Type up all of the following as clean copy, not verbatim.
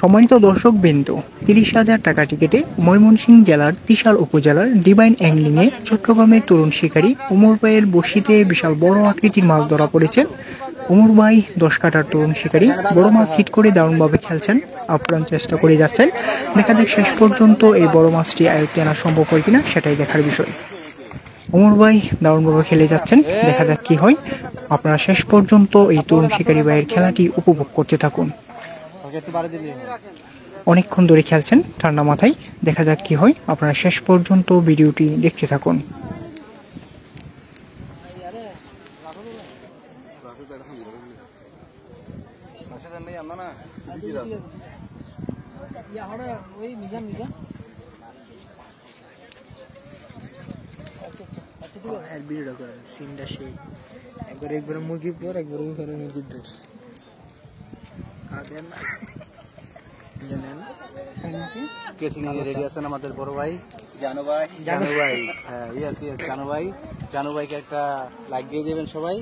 সম্মানিত দর্শকবৃন্দ, ৩০,০০০ টাকা টিকেটে ময়মনসিংহ জেলার ত্রিশাল উপজেলার ডিভাইন অ্যাংলিংয়ে চট্টগ্রামের তরুণ শিকারী উমর ভাইয়ের বড়শিতে বিশাল বড় আকৃতির মাছ ধরা পড়েছে। উমর ভাই 10 কাটার তরুণ শিকারী বড় মাছ হিট করে দারুণভাবে খেলছেন, আপ্রাণ চেষ্টা করে যাচ্ছেন। দেখা যাক শেষ পর্যন্ত এই বড় মাছটি আয়ত্তে আনা সম্ভব হয় কিনা, সেটাই দেখার বিষয়। উমর ভাই দারুণভাবে খেলে যাচ্ছেন, দেখা যাক কি হয়। আপনারা শেষ পর্যন্ত এই তরুণ শিকারী ভাইয়ের খেলাটি উপভোগ করতে থাকুন। অনেকক্ষণ ধরে খেলছেন ঠান্ডা মাথায়, দেখা যাক কি হয়। আপনারা শেষ পর্যন্ত ভিডিওটি দেখতে থাকুন। একবার মুরগির পর একবার মুরগির দোষ আমাদের বড় ভাই জানু ভাই, হ্যাঁ জানু ভাইকে একটা লাইক দিয়ে দেবেন সবাই।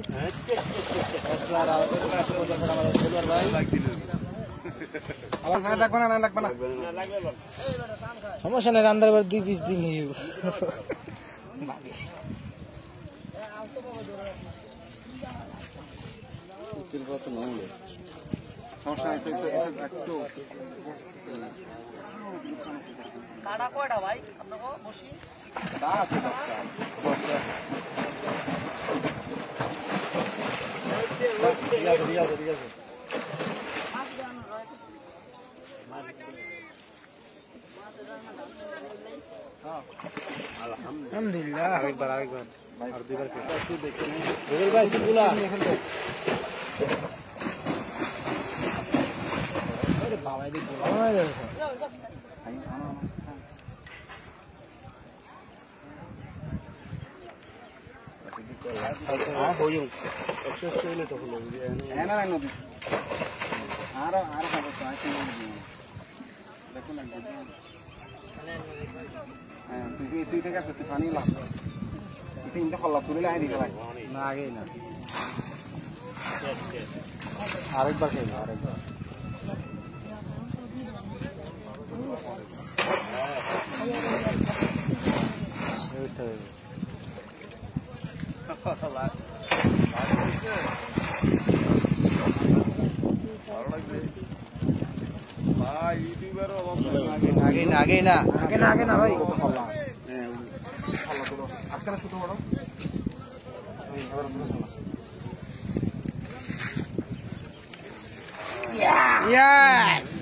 সমস্যা নেই, রান্নার বার 2 পিস দিন কাটা কয়টা ভাই আপনাকে বসি আলহামদুলিল্লাহ। আরেকবার আর 2বার তুই ঠিক আছে, তুই পানি লাগ তিনটা খল্লা তুলে আই দিকে না আগেই না আরেকবার খেয়ে আরেকবার আগে না ভাই আজকাল শুধু বড় Yes!